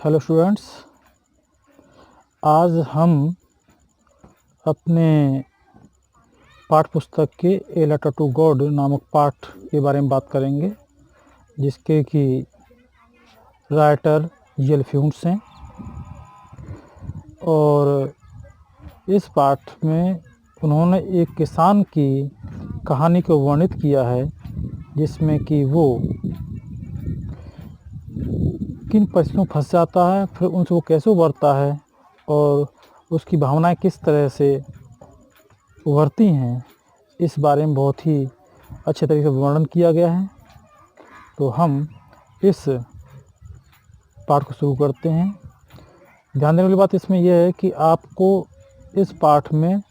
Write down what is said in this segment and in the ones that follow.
Hello students, आज हम अपने पाठ पुस्तक के ए लेटर टू गॉड नामक पाठ के बारे में बात करेंगे, जिसके कि राइटर यल फ्यूंट्स हैं। और इस पाठ में उन्होंने एक किसान की कहानी को वर्णित किया है, जिसमें कि वो किन परिस्थितियों में फंस जाता है, फिर उनसे वो कैसे उबरता है और उसकी भावनाएं किस तरह से उभरती हैं, इस बारे में बहुत ही अच्छे तरीके से वर्णन किया गया है। तो हम इस पाठ को शुरू करते हैं। ध्यान देने वाली बात इसमें यह है कि आपको इस पाठ में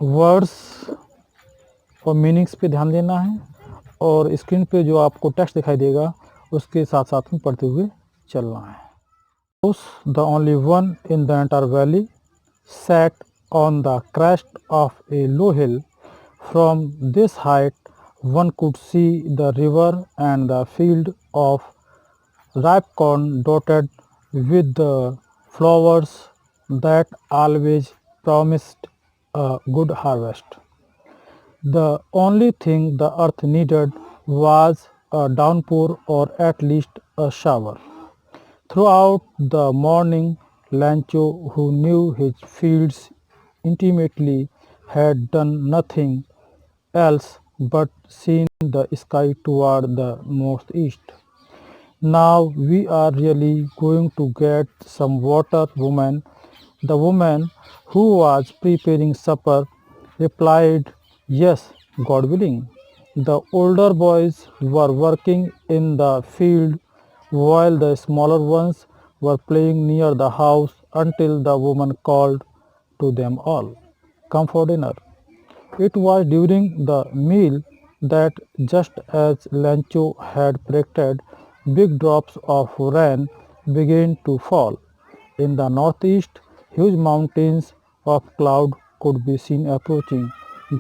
वर्ड्स और मीनिंग्स पे ध्यान देना है, और स्क्रीन पे जो आपको टेक्स्ट दिखाई देगा उसके साथ साथ में पढ़ते हुए चलना है। The only one in the entire valley sat on the crest of a low hill. From this height one could see the river and the field of ripe corn dotted with the flowers that always promised a good harvest. The only thing the earth needed was a downpour, or at least a shower. Throughout the morning, Lancho, who knew his fields intimately, had done nothing else but seen the sky toward the northeast. "Now we are really going to get some water, woman," the woman, who was preparing supper, replied. "Yes, God willing." The older boys were working in the field while the smaller ones were playing near the house until the woman called to them all, "Come for dinner." It was during the meal that, just as Lancho had predicted, big drops of rain began to fall. In the northeast, huge mountains of cloud could be seen approaching.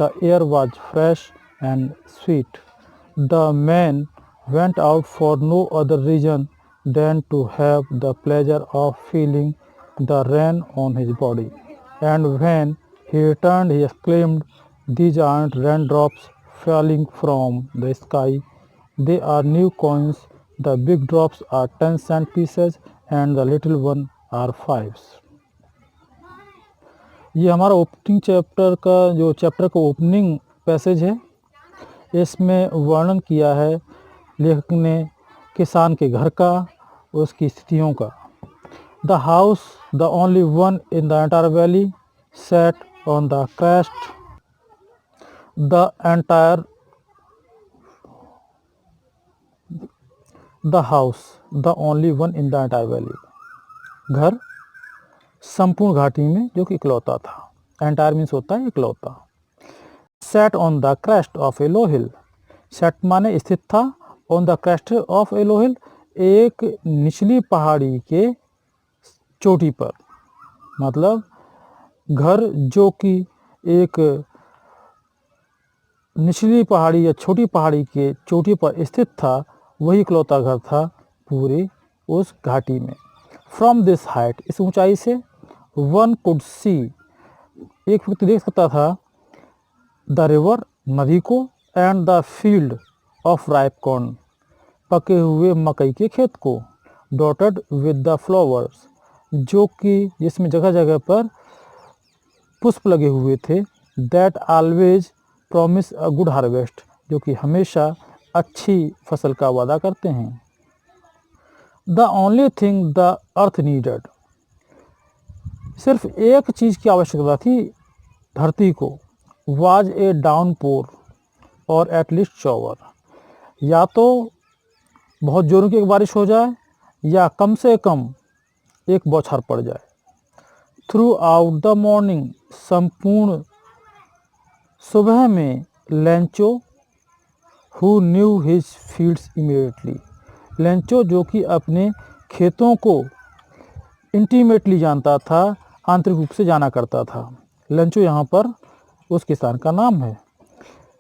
The air was fresh and sweet. The man went out for no other reason than to have the pleasure of feeling the rain on his body. And when he returned, he exclaimed, "These aren't raindrops falling from the sky. They are new coins. The big drops are 10-cent pieces and the little one are 5s." ये हमारा opening chapter का opening passage है। इसमें वर्णन किया है लेखक ने किसान के घर का, उसकी स्थितियों का। The house, the only one in the entire valley, set on the crest the entire the house, the only one in the entire valley, घर संपूर्ण घाटी में जो कि इकलौता था। एंटायर मीन्स होता है इकलौता। Set on the crest of A low hill, set माने स्थित था, ऑन द क्रेस्ट ऑफ ए लो हिल, एक निचली पहाड़ी के चोटी पर। मतलब घर जो कि एक निचली पहाड़ी या छोटी पहाड़ी के चोटी पर स्थित था, वही इकलौता घर था पूरे उस घाटी में। फ्रॉम दिस हाइट, इस ऊंचाई से, वन कुड सी, एक व्यक्ति देख सकता था, द रिवर, नदी को, and the field of ripe corn, पके हुए मकई के खेत को, डॉटेड विद द फ्लावर्स, जो कि जिसमें जगह जगह पर पुष्प लगे हुए थे, that always promise a good harvest, जो कि हमेशा अच्छी फसल का वादा करते हैं। The only thing the earth needed, सिर्फ एक चीज़ की आवश्यकता थी धरती को, वाज ए डाउनपोर और एटलीस्ट शॉवर, या तो बहुत जोरों की एक बारिश हो जाए या कम से कम एक बौछार पड़ जाए। थ्रू आउट द मॉर्निंग, संपूर्ण सुबह में, Lencho, who knew his fields immediately, Lencho जो कि अपने खेतों को इंटीमेटली जानता था, आंतरिक रूप से जाना करता था। लेंचो यहाँ पर उस किसान का नाम है।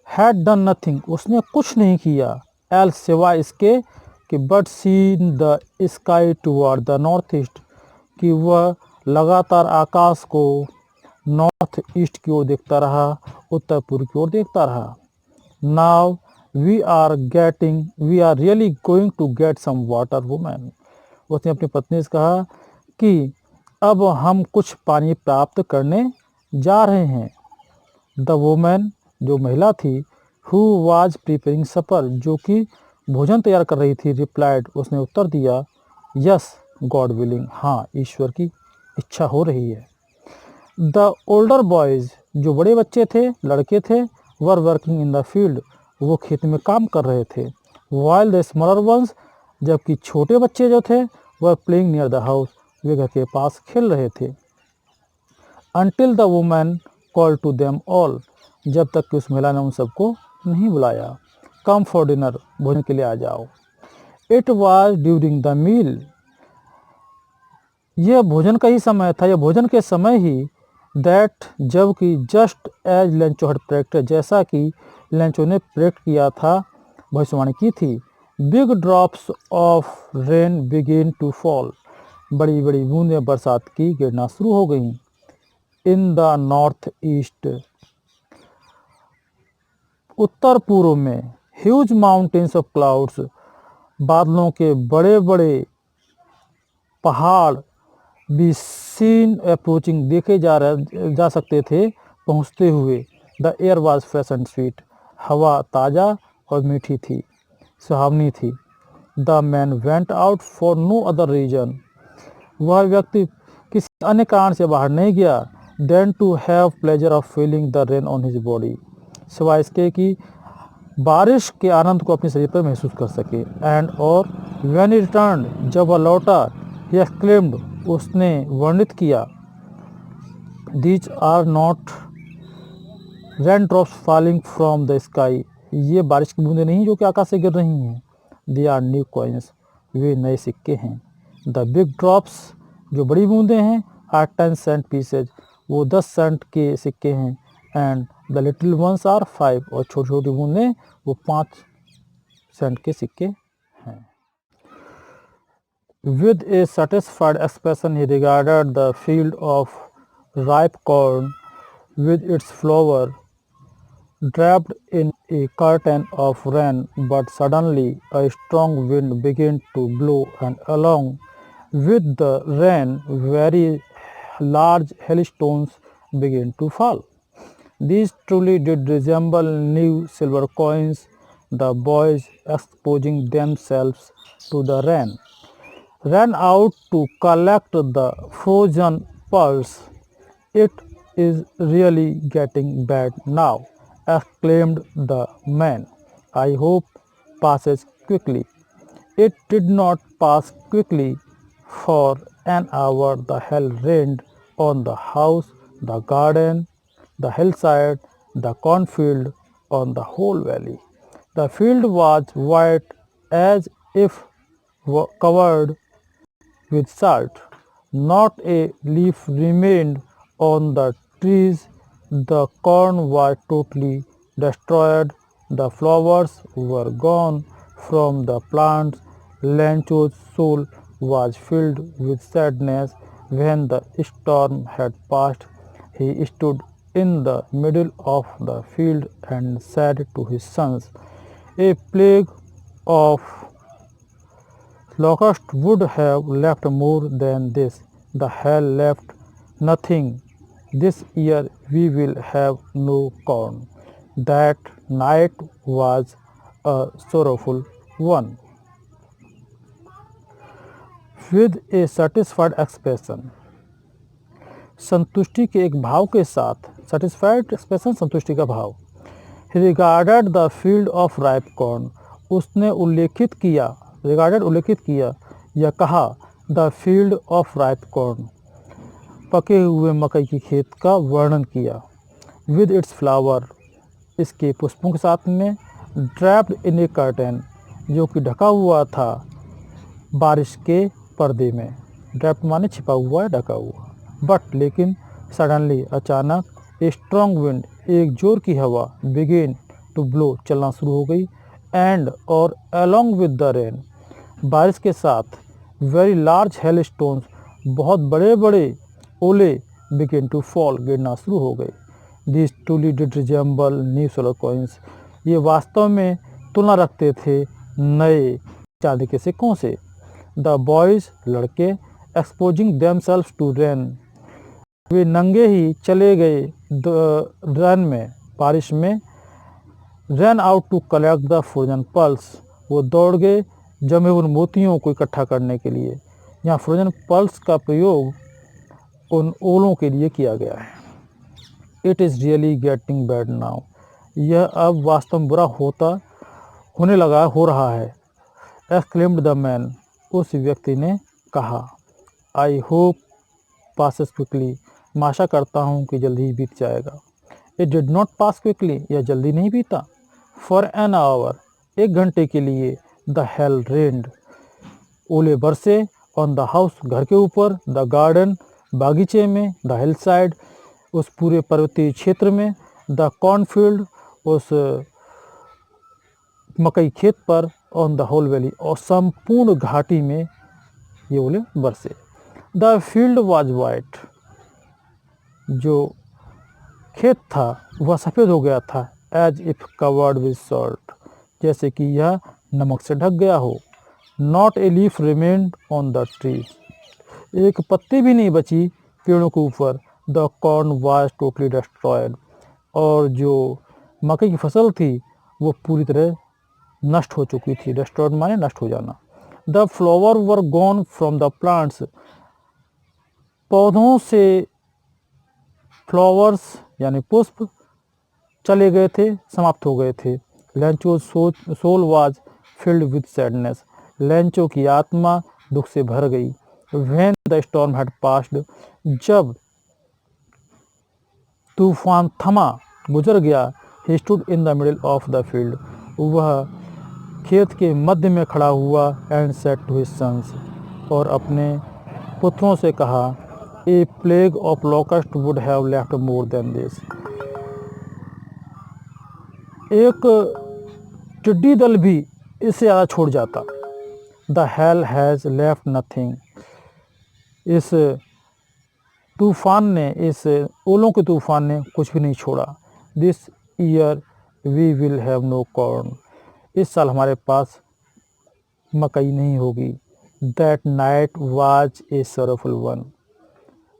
हैड डन नथिंग, उसने कुछ नहीं किया, एल्स, सिवाय इसके कि but seen the sky toward the north east, कि वह लगातार आकाश को नॉर्थ ईस्ट की ओर देखता रहा, उत्तर पूर्व की ओर देखता रहा। Now we are really going to get some water woman. उसने अपनी पत्नी से कहा कि अब हम कुछ पानी प्राप्त करने जा रहे हैं। द वुमन, जो महिला थी, हु वाज प्रिपेयरिंग सपर, जो कि भोजन तैयार कर रही थी, रिप्लाइड, उसने उत्तर दिया, यस गॉड विलिंग, हाँ ईश्वर की इच्छा हो रही है। द ओल्डर बॉयज, जो बड़े बच्चे थे, लड़के थे, were working in the field, वो खेत में काम कर रहे थे। वाइल द स्मॉलर वंस, जबकि छोटे बच्चे जो थे वह प्लेइंग नियर द हाउस, वे घर के पास खेल रहे थे। Until the woman call to them all, जब तक कि उस महिला ने उन सबको नहीं बुलाया। कम फॉर डिनर, भोजन के लिए आ जाओ। It was during the meal, यह भोजन का ही समय था, यह भोजन के समय ही, दैट, जबकि just as Lencho had predicted, जैसा कि लेंचो ने प्रेडिक्ट किया था, भविष्यवाणी की थी, big drops of rain begin to fall, बड़ी बड़ी बूंदें बरसात की गिरना शुरू हो गईं। इन द नॉर्थ ईस्ट, उत्तर पूर्व में, ह्यूज माउंटेन्स ऑफ क्लाउड्स, बादलों के बड़े बड़े पहाड़, बी सीन अप्रोचिंग, देखे जा सकते थे पहुँचते हुए। The air was fresh and sweet, हवा ताज़ा और मीठी थी, सुहावनी थी। The man went out for no other reason, वह व्यक्ति किसी अन्य कारण से बाहर नहीं गया, then to have pleasure of feeling the rain on his body, सिवाय इसके कि बारिश के आनंद को अपने शरीर पर महसूस कर सके। एंड और व्हेन ही रिटर्न, जब वह लौटा, ही एक्सक्लेम्ड, उसने वर्णित किया, these are not rain drops falling from the sky, ये बारिश की बूंदें नहीं जो कि आकाश से गिर रही हैं, दे आर न्यू कॉइन्स, वे नए सिक्के हैं। द बिग ड्रॉप्स, जो बड़ी बूंदें हैं, आर 10 सेंट पीसेज, वो 10 सेंट के सिक्के हैं। And the little ones are 5, और छोटी छोटी बूंदें वो 5 सेंट के सिक्के हैं। With a satisfied expression, he regarded the field of ripe corn with its flower draped in a curtain of rain, but suddenly a strong wind began to blow, and along with the rain, very large hailstones began to fall. These truly did resemble new silver coins, the boys, exposing themselves to the rain, ran out to collect the frozen pearls. It is really getting bad now, exclaimed the man. I hope passes quickly. It did not pass quickly. For an hour the hail rained on the house, the garden, the hillside, the cornfield, on the whole valley. The field was white as if covered with salt. Not a leaf remained on the trees. The corn was totally destroyed. The flowers were gone from the plants. Lencho's soul was filled with sadness. When the storm had passed, he stood in the middle of the field and said to his sons, a plague of locusts would have left more than this. The hail left nothing. This year we will have no corn. That night was a sorrowful one. With a satisfied expression, संतुष्टि के एक भाव के साथ, satisfied expression, संतुष्टि का भाव। He regarded the field of ripe corn, उसने उल्लेखित किया या कहा, the field of ripe corn, पके हुए मकई की खेत का वर्णन किया। विद इट्स फ्लावर, इसके पुष्पों के साथ में, ड्रैप्ड इन ए कर्टेन, जो कि ढका हुआ था बारिश के पर्दे में। ड्रैप्ड माने छिपा हुआ है, ढका हुआ। बट लेकिन सडनली, अचानक, ए स्ट्रॉन्ग विंड, एक जोर की हवा, बिगेन टू ब्लो, चलना शुरू हो गई। एंड और अलोंग विद द रेन, बारिश के साथ वेरी लार्ज हेल स्टोन्स, बहुत बड़े बड़े ओले बिगेन टू फॉल, गिरना शुरू हो गए। This truly did resemble new silver coins, ये वास्तव में तुलना रखते थे नए चांदी के सिक्कों से। द बॉयज़, लड़के, एक्सपोजिंग देमसेल्व्स टू रेन, वे नंगे ही चले गए रन में, बारिश में। Ran out to collect the frozen pearls, वो दौड़ गए जमे हुए मोतियों को इकट्ठा करने के लिए। यहाँ फ्रोजन पल्स का प्रयोग उन ओलों के लिए किया गया है। It is really getting bad now, यह अब वास्तव में बुरा होने लगा हो रहा है। एक्सक्लेम्ड द मैन, उस व्यक्ति ने कहा। आई होप पासेस क्विकली, मैं आशा करता हूँ कि जल्दी ही बीत जाएगा। It did not pass quickly, यह जल्दी नहीं बीता। फॉर एन आवर, 1 घंटे के लिए। द हेल रेन्ड, ओले बरसे। ऑन द हाउस, घर के ऊपर। द गार्डन, बागीचे में। द हिल साइड, उस पूरे पर्वतीय क्षेत्र में। द कॉर्नफील्ड, उस मकई खेत पर। ऑन द होल वैली, और संपूर्ण घाटी में ये ओले बरसे। द फील्ड वॉज वाइट, जो खेत था वह सफ़ेद हो गया था। As if covered with salt, जैसे कि यह नमक से ढक गया हो। Not a leaf remained on the tree, एक पत्ती भी नहीं बची पेड़ों के ऊपर। The corn was totally destroyed, और जो मकई की फसल थी वो पूरी तरह नष्ट हो चुकी थी। डिस्ट्रॉयड माने नष्ट हो जाना। The flower were gone from the plants, पौधों से फ्लावर्स यानी पुष्प चले गए थे, समाप्त हो गए थे। Lencho soul was filled with sadness, Lencho की आत्मा दुख से भर गई। When the storm had passed, जब तूफान थमा, गुजर गया। He stood in the middle of the field, वह खेत के मध्य में खड़ा हुआ। And said to his sons, और अपने पुत्रों से कहा। A plague of locust would have left more than this, एक टिड्डी दल भी इससे ज़्यादा छोड़ जाता। The hell has left nothing, इस तूफान ने, इस ओलों के तूफान ने कुछ भी नहीं छोड़ा। This year we will have no corn, इस साल हमारे पास मकई नहीं होगी। That night was a sorrowful one,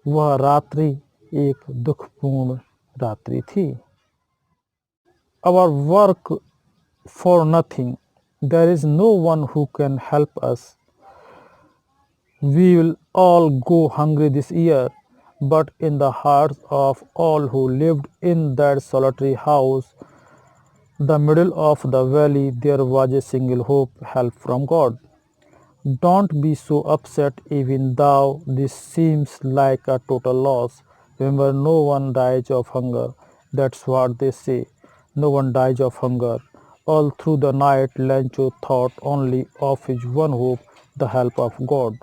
वह रात्रि एक दुखपूर्ण रात्रि थी। Our work for nothing, there is no one who can help us. We will all go hungry this year, but in the hearts of all who lived in that solitary house, the middle of the valley, there was a single hope, help from God. Don't be so upset even though this seems like a total loss. Remember, no one dies of hunger. That's what they say. No one dies of hunger. All through the night, Lencho thought only of his one hope, the help of God,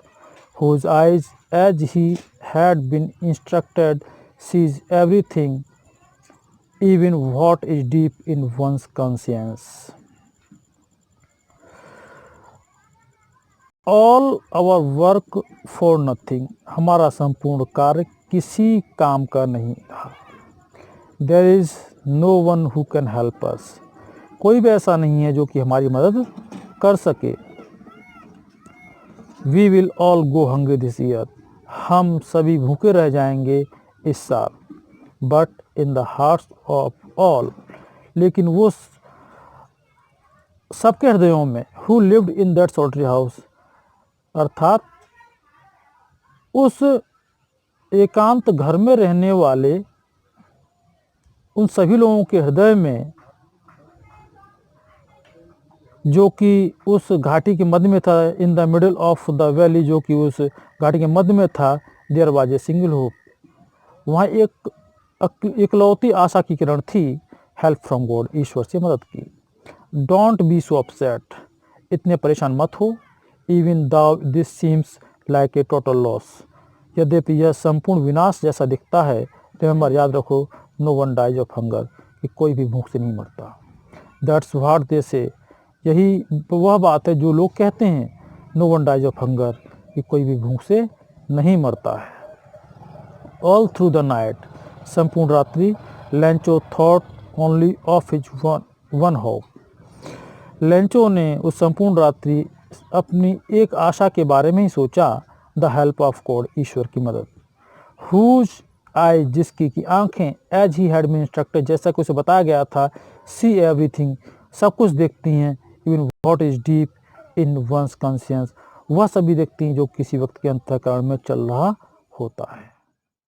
whose eyes, as he had been instructed, sees everything, even what is deep in one's conscience. All our work for nothing, हमारा संपूर्ण कार्य किसी काम का नहीं था। There is no one who can help us, कोई भी ऐसा नहीं है जो कि हमारी मदद कर सके। We will all go hungry this year, हम सभी भूखे रह जाएंगे इस साल। But in the hearts of all, लेकिन वो सबके हृदयों में, who lived in that solitary house, अर्थात उस एकांत घर में रहने वाले उन सभी लोगों के हृदय में जो कि उस घाटी के मध्य में था। In the middle of the valley, जो कि उस घाटी के मध्य में था। There was a single hope, वहाँ एक इकलौती आशा की किरण थी। हेल्प फ्रॉम गॉड, ईश्वर से मदद की। डोंट बी सो अपसेट, इतने परेशान मत हो। Even though this seems like a total loss, यद्यपि यह संपूर्ण विनाश जैसा दिखता है। रिमेंबर, याद रखो, no one dies of hunger, कि कोई भी भूख से नहीं मरता। दैट्स व्हाट दे से, यही वह बात है जो लोग कहते हैं। No one dies of hunger, कि कोई भी भूख से नहीं मरता है। ऑल थ्रू द नाइट, संपूर्ण रात्रि, Lencho thought only of his one hope. Lencho ने उस संपूर्ण रात्रि अपनी एक आशा के बारे में ही सोचा, द हेल्प ऑफ गॉड, ईश्वर की मदद। हुज आई, जिसकी की आंखें, as he had been instructed, जैसा कि उसे बताया गया था, सी एवरीथिंग, सब कुछ देखती हैं, even what is deep in one's conscience, वह सभी देखती हैं जो किसी व्यक्ति के अंतःकरण में चल रहा होता है।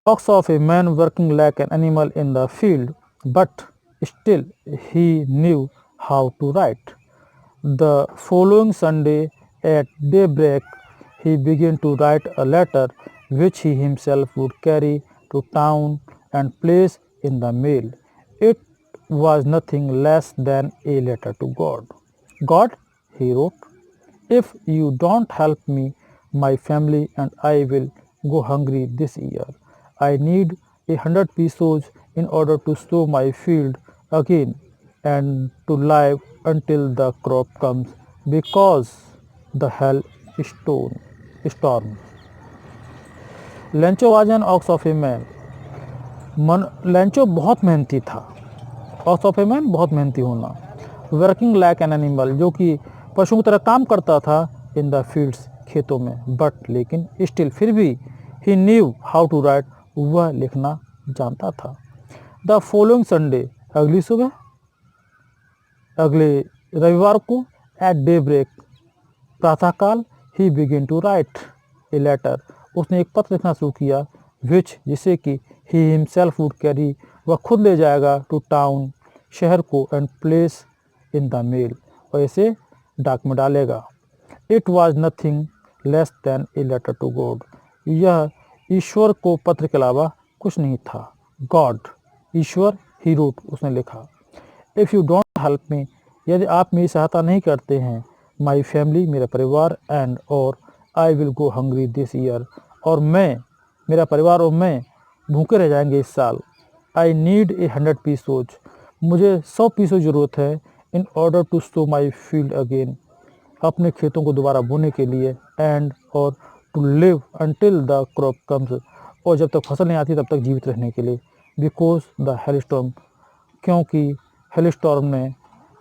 Talks of a man working like an animal in the field, but still he knew how to write. The following Sunday at daybreak, he began to write a letter which he himself would carry to town and place in the mail. It was nothing less than a letter to God. God, he wrote, if you don't help me, my family and I will go hungry this year. I need 100 pesos in order to sow my field again and to live until the crop comes because the hell storm. Lencho was an ox of a man. Lencho बहुत मेहनती था। Ox of a man, बहुत मेहनती होना। Working like an animal, जो कि पशु की तरह काम करता था, इन द फील्ड्स, खेतों में। बट लेकिन स्टिल, फिर भी, ही न्यू हाउ टू राइट, वह लिखना जानता था। द फॉलोइंग संडे, अगली सुबह, अगले रविवार को, एट डे ब्रेक, प्रातःकाल, he begin to write a letter, उसने एक पत्र लिखना शुरू किया, विच, जिसे कि ही हिमसेल्फ वुड कैरी, वह खुद ले जाएगा, टू टाउन, शहर को, and place in the mail, और इसे डाक में डालेगा। It was nothing less than a letter to God, यह ईश्वर को पत्र के अलावा कुछ नहीं था। गॉड, ईश्वर, ही रोट, उसने लिखा। If you don't help me, यदि आप मेरी सहायता नहीं करते हैं, माई फैमिली, मेरा परिवार, एंड और I will go hungry this year, और मैं, मेरा परिवार और मैं भूखे रह जाएंगे इस साल। आई नीड 100 पीसोज, मुझे 100 पीसों ज़रूरत है, in order to sow my field again, अपने खेतों को दोबारा बोने के लिए, एंड और to live until the crop comes, और जब तक फसल नहीं आती तब तक जीवित रहने के लिए। बिकॉज द हेल स्टॉर्म, क्योंकि हेल स्टॉर्म ने,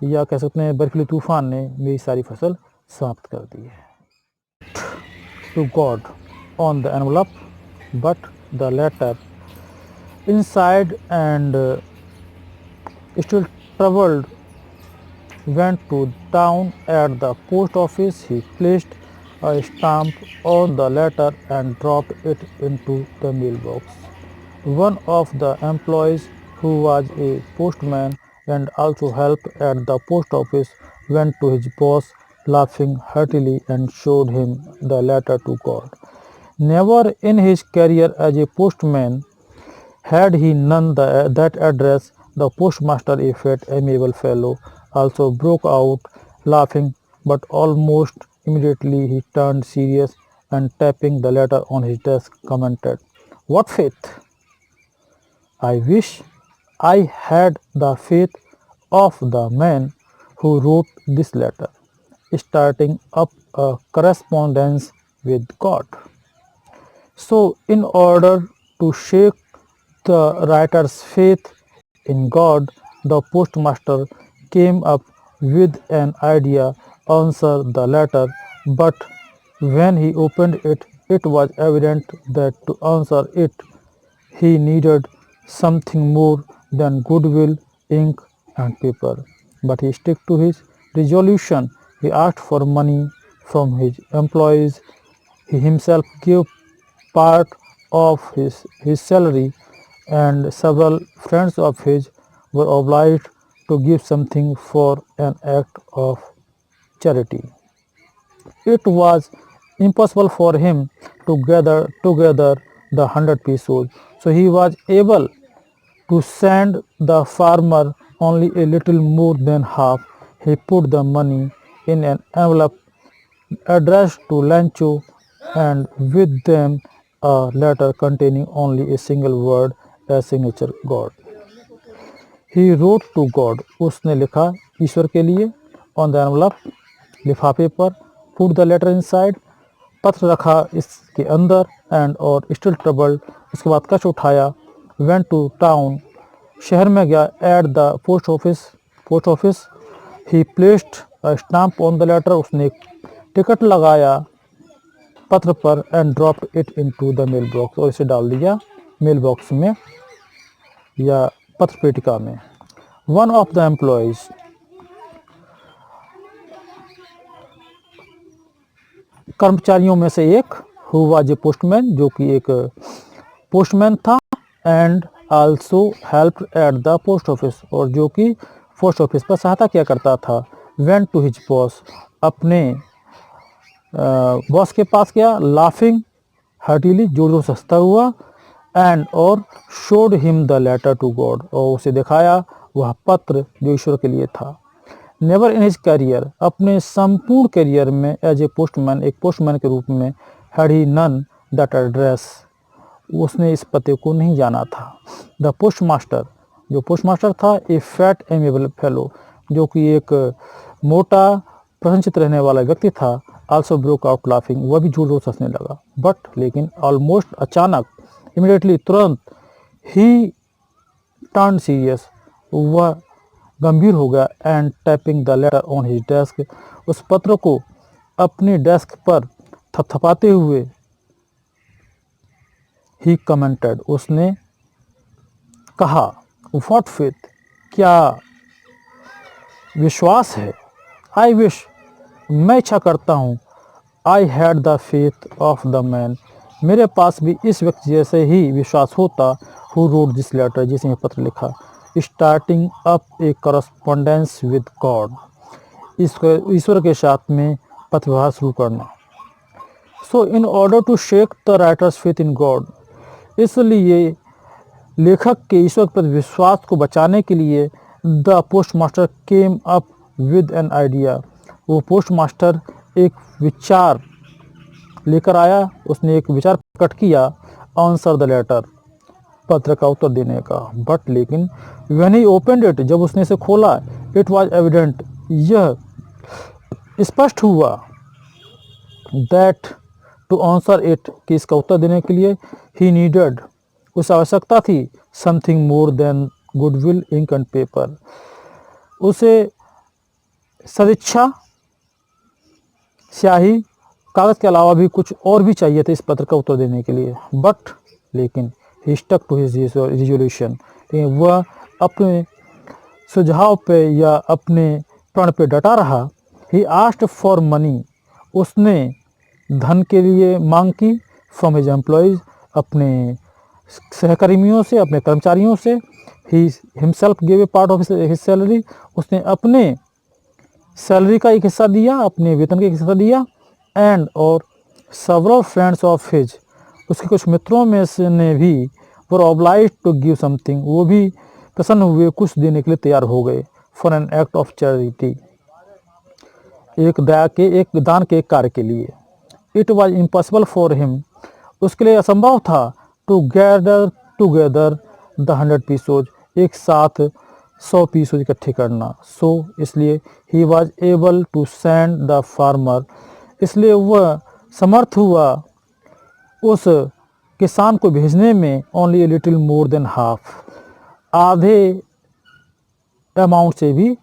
या कह सकते हैं बर्फीले तूफान ने, मेरी सारी फसल समाप्त कर दी है। To God on the envelope, but the letter inside and still troubled, went to town. At the post office, he placed a stamp on the letter and dropped it into the mailbox. One of the employees, who was a postman and also helped at the post office, went to his boss laughing heartily and showed him the letter to God. Never in his career as a postman had he known that address. The postmaster, a fat, amiable fellow, also broke out laughing, but almost immediately he turned serious and tapping the letter on his desk commented, "What faith! I wish I had the faith of the man who wrote this letter, starting up a correspondence with God." So, in order to shake the writer's faith in God, the postmaster came up with an idea: answer the letter. But when he opened it, it was evident that to answer it, he needed something more than goodwill, ink, and paper. But he stuck to his resolution. He asked for money from his employees. He himself gave part of his salary, and several friends of his were obliged to give something for an act of charity. It was impossible for him to gather together the 100 pesos, so he was able to send the farmer only a little more than half. He put the money in an envelope addressed to Lancho, and with them a letter containing only a single word as signature, God. He wrote to God, उसने लिखा ईश्वर के लिए, on the envelope, लिफाफे पर, put the letter inside, पत्र रखा इसके अंदर, एंड और स्टिल ट्रबल्ड, उसके बाद कष्ट उठाया, वेंट टू टाउन, शहर में गया, at the post office, he placed a stamp on the letter, उसने एक टिकट लगाया पत्र पर, and dropped it into the mail box, और इसे डाल दिया मेल बॉक्स में या पत्र पेटिका में। वन ऑफ द एम्प्लॉयज, कर्मचारियों में से एक, हु वाज ए पोस्टमैन, जो कि एक पोस्टमैन था, and also help at the post office, और जो कि पोस्ट ऑफिस पर सहायता किया करता था, वेंट टू हिज बॉस, अपने बॉस के पास गया, लाफिंग हार्टिली, जोर जोर से हंसता हुआ, एंड और showed him the letter to God, और उसे दिखाया वह पत्र जो ईश्वर के लिए था। नेवर इन हिज करियर, अपने संपूर्ण करियर में एज ए पोस्टमैन, एक पोस्टमैन के रूप में, had he known that address, उसने इस पते को नहीं जाना था। द पोस्ट मास्टर, जो पोस्ट मास्टर था, ए फैट एमेबल फेलो, जो कि एक मोटा प्रसन्नचित्त रहने वाला व्यक्ति था, आल्सो ब्रोक आउट लाफिंग, वह भी जोर जोर से हंसने लगा। बट लेकिन ऑलमोस्ट अचानक, इमीडिएटली तुरंत, ही टर्न सीरियस, वह गंभीर हो गया, and tapping the later on his desk, उस पत्र को अपने डेस्क पर थपथपाते हुए, ही कमेंटेड, उसने कहा, व्हाट फेथ, क्या विश्वास है, आई विश, मैं इच्छा करता हूँ, I had the faith of the man, मेरे पास भी इस व्यक्ति जैसे ही विश्वास होता, हु रोड दिस लेटर, जिसने पत्र लिखा, starting up a correspondence with God, ईश्वर के साथ में पत्र व्यवहार शुरू करना। So in order to shake the writer's faith in God, इसलिए लेखक के ईश्वर पर विश्वास को बचाने के लिए, the post master came up with an idea, वो पोस्ट मास्टर एक विचार लेकर आया, उसने एक विचार प्रकट किया, आंसर द लेटर, पत्र का उत्तर देने का। बट लेकिन व्हेन ही ओपनड इट, जब उसने इसे खोला, इट वाज एविडेंट, यह स्पष्ट हुआ, दैट टू आंसर इट, कि इसका उत्तर देने के लिए, ही नीडेड, उस आवश्यकता थी, something more than goodwill, ink and paper, उसे सदिच्छा, स्याही, कागज के अलावा भी कुछ और भी चाहिए था इस पत्र का उत्तर देने के लिए। बट लेकिन ही स्टक टू हिज रिजोल्यूशन, वह अपने सुझाव पे या अपने प्रण पे डटा रहा। ही आस्क्ड फॉर मनी, उसने धन के लिए मांग की, फ्रॉम हिज एम्प्लॉयज, अपने सहकर्मियों से, अपने कर्मचारियों से। He himself give a part of his salary, उसने अपने सैलरी का एक हिस्सा दिया, अपने वेतन का एक हिस्सा दिया, एंड और सेवरल फ्रेंड्स ऑफ हिज, उसके कुछ मित्रों में से ने भी, वर ऑब्लाइज्ड टू गिव समथिंग, वो भी प्रसन्न हुए, कुछ देने के लिए तैयार हो गए, for an act of charity, एक दया के, एक दान के एक कार्य के लिए। It was impossible for him, उसके लिए असंभव था, to gather together the 100 pesos, एक साथ 100 पीसोज इकट्ठे करना। सो इसलिए he was able to send the farmer, इसलिए वह समर्थ हुआ उस किसान को भेजने में, only a little more than half, आधे अमाउंट से भी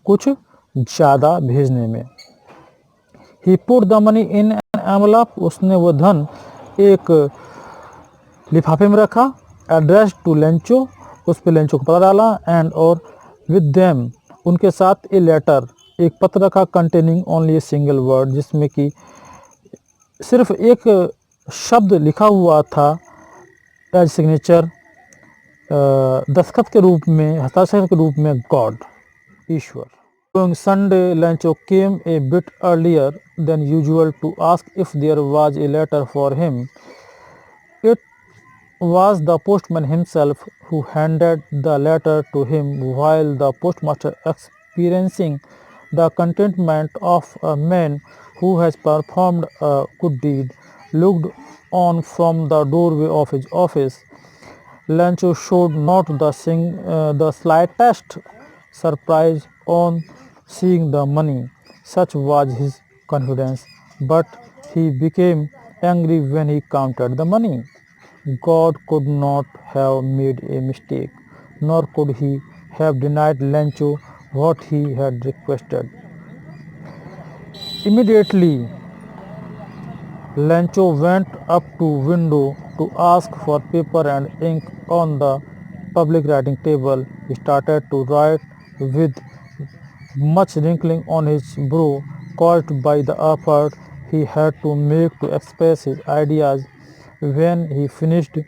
कुछ ज़्यादा भेजने में। He put the money in an envelope, उसने वो धन एक लिफाफे में रखा, एड्रेस टू लेंचो, उस पर लेंचो को पता डाला, एंड और विद देम, उनके साथ ए लेटर, एक पत्र रखा, containing only a single word, जिसमें कि सिर्फ एक शब्द लिखा हुआ था, एज सिग्नेचर, दस्तखत के रूप में, हस्ताक्षर के रूप में, God, Ishwar. During Sunday, Lancho came a bit earlier than usual to ask if there was a letter for him. It was the postman himself who handed the letter to him, while the postmaster, experiencing the contentment of a man who has performed a good deed, looked on from the doorway of his office. Lancho showed not the slightest surprise on seeing the money, such was his confidence. but he became angry when he counted the money. God could not have made a mistake, nor could he have denied Lencho what he had requested. Immediately, Lencho went up to window to ask for paper and ink on the public writing table. He started to write with much wrinkling on his brow caused by the effort he had to make to express his ideas. When he finished,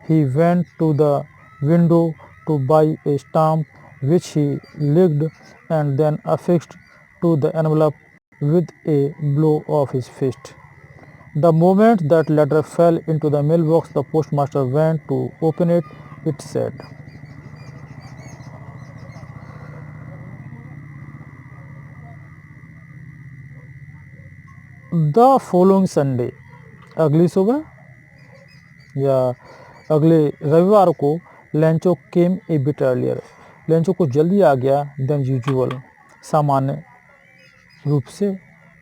he went to the window to buy a stamp which he licked and then affixed to the envelope with a blow of his fist. The moment that letter fell into the mailbox, the postmaster went to open it. It said, "The following Sunday, अगली सुबह या अगले रविवार को Lencho केम ए bit earlier, Lencho को जल्दी आ गया than usual, सामान्य रूप से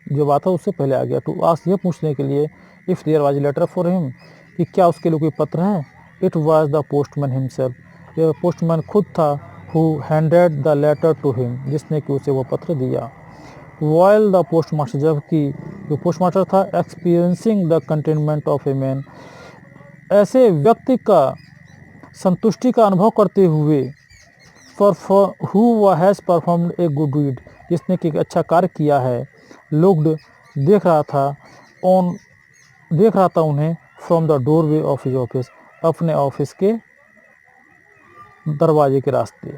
जो बात है उससे पहले आ गया, टू आस्क, यह पूछने के लिए, if there was letter for him, कि क्या उसके लिए कोई पत्र है। It was the postman himself, यह पोस्टमैन खुद था, who handed the letter to him, जिसने कि उसे वो पत्र दिया। वाइल द पोस्टमास्टर, जबकि जो पोस्टमास्टर था, experiencing the contentment of a man, ऐसे व्यक्ति का संतुष्टि का अनुभव करते हुए, for who has performed a good deed, जिसने कि एक अच्छा कार्य किया है, लुक्ड, देख रहा था उन्हें, from the doorway of his office, अपने ऑफिस के दरवाजे के रास्ते।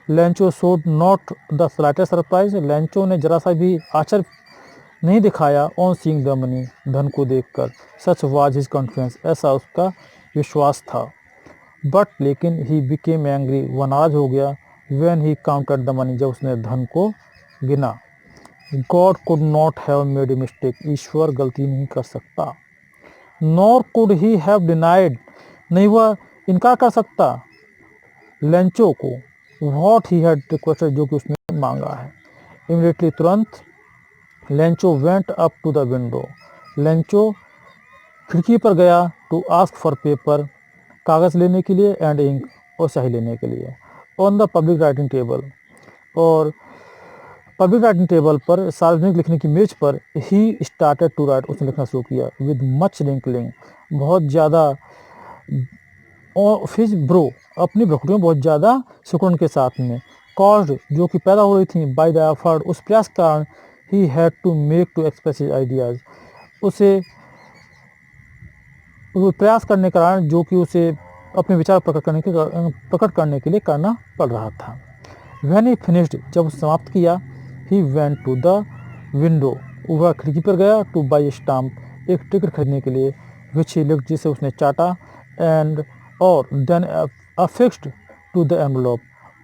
Lencho showed not the slightest surprise, Lencho ने जरा सा भी आश्चर्य नहीं दिखाया ऑन सीइंग द मनी, धन को देखकर। सच वाज हिज कॉन्फिडेंस, ऐसा उसका विश्वास था। बट लेकिन ही बिकेम एंग्री, वह नाराज हो गया, when he counted the money, जब उसने धन को गिना। God could not have made a mistake, ईश्वर गलती नहीं कर सकता। Nor could he have denied, नहीं वह इनकार कर सकता लेंचो को, व्हाट ही हैड रिक्वेस्टेड, जो कि उसने मांगा है। इमीडिएटली, तुरंत, Lencho went up to the window, Lencho खिड़की पर गया, टू आस्क फॉर पेपर, कागज़ लेने के लिए, एंड इंक, और स्याही लेने के लिए। On the public writing table, और पब्लिक राइटिंग टेबल पर, सार्वजनिक लिखने की मेज पर, ही स्टार्टेड टू राइट, उसने लिखना शुरू किया, विद मच रिंकलिंग, बहुत ज़्यादा, फिज ब्रो, अपनी भ्रुकुटियों बहुत ज़्यादा सिकुड़न के साथ में, कॉज्ड, जो कि पैदा हो रही थी, बाय द एफर्ट, उस प्रयास के कारण, he had to make to express his ideas, उसे वो प्रयास करने के कारण, जो कि उसे अपने विचार प्रकट करने के लिए करना पड़ रहा था। व्हेन ही फिनिश्ड, जब समाप्त किया, he went to the window, वह खिड़की पर गया, टू बाई स्टाम्प, एक टिकट खरीदने के लिए, विच ही लिक्ड, जिसे उसने चाटा, एंड और देन अफिक्स्ड टू द एनवलप,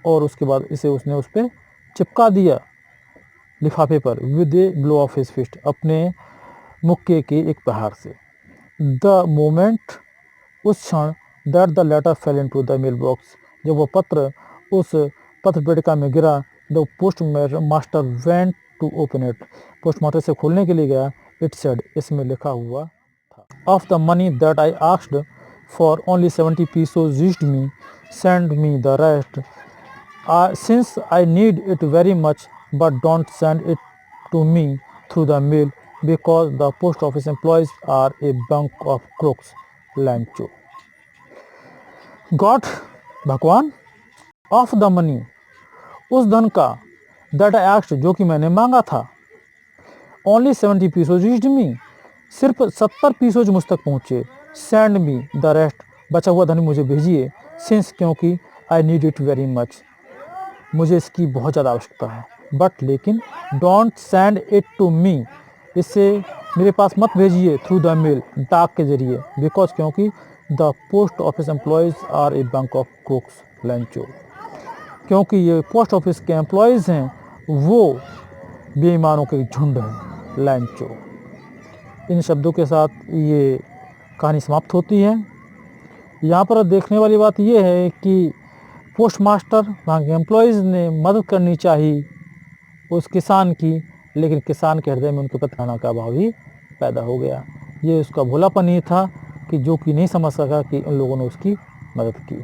और उसके बाद इसे उसने उस पर चिपका दिया लिफाफे पर, with a blow of his fist, अपने मुक्के के एक प्रहार से। द मोमेंट, उस क्षण, that the letter fell into the mail box, जब वह पत्र उस पत्र पेटिका में गिरा, the postmaster went to open it, postmaster से खोलने के लिए गया। इट सेड, इसमें लिखा हुआ था, of the money that I asked for only 70 pesos reached me, send me the rest, since I need it very much, but don't send it to me through the mail, because the post office employees are a bunch of crooks. Lencho. God, भगवान, of the money, उस धन का, that I asked, जो कि मैंने मांगा था, only 70 pesos reached me, सिर्फ 70 पीसोज मुझ तक पहुँचे, सेंड मी द रेस्ट, बचा हुआ धन मुझे भेजिए, सिंस, क्योंकि, I need it very much, मुझे इसकी बहुत ज़्यादा आवश्यकता है, बट लेकिन, don't send it to me, इससे मेरे पास मत भेजिए, थ्रू द मेल, डाक के जरिए, बिकॉज, क्योंकि, the post office employees are a bunch of crooks. Lencho, क्योंकि ये पोस्ट ऑफिस के एम्प्लॉयज़ हैं, वो बेईमानों के झुंड हैं। लेंचो। इन शब्दों के साथ ये कहानी समाप्त होती है। यहाँ पर देखने वाली बात यह है कि पोस्ट मास्टर, वहाँ के एम्प्लॉयज़ ने मदद करनी चाहिए उस किसान की, लेकिन किसान के हृदय में उनके प्रति घृणा का भाव ही पैदा हो गया। ये उसका भोलापन ही था कि जो कि नहीं समझ सका कि उन लोगों ने उसकी मदद की।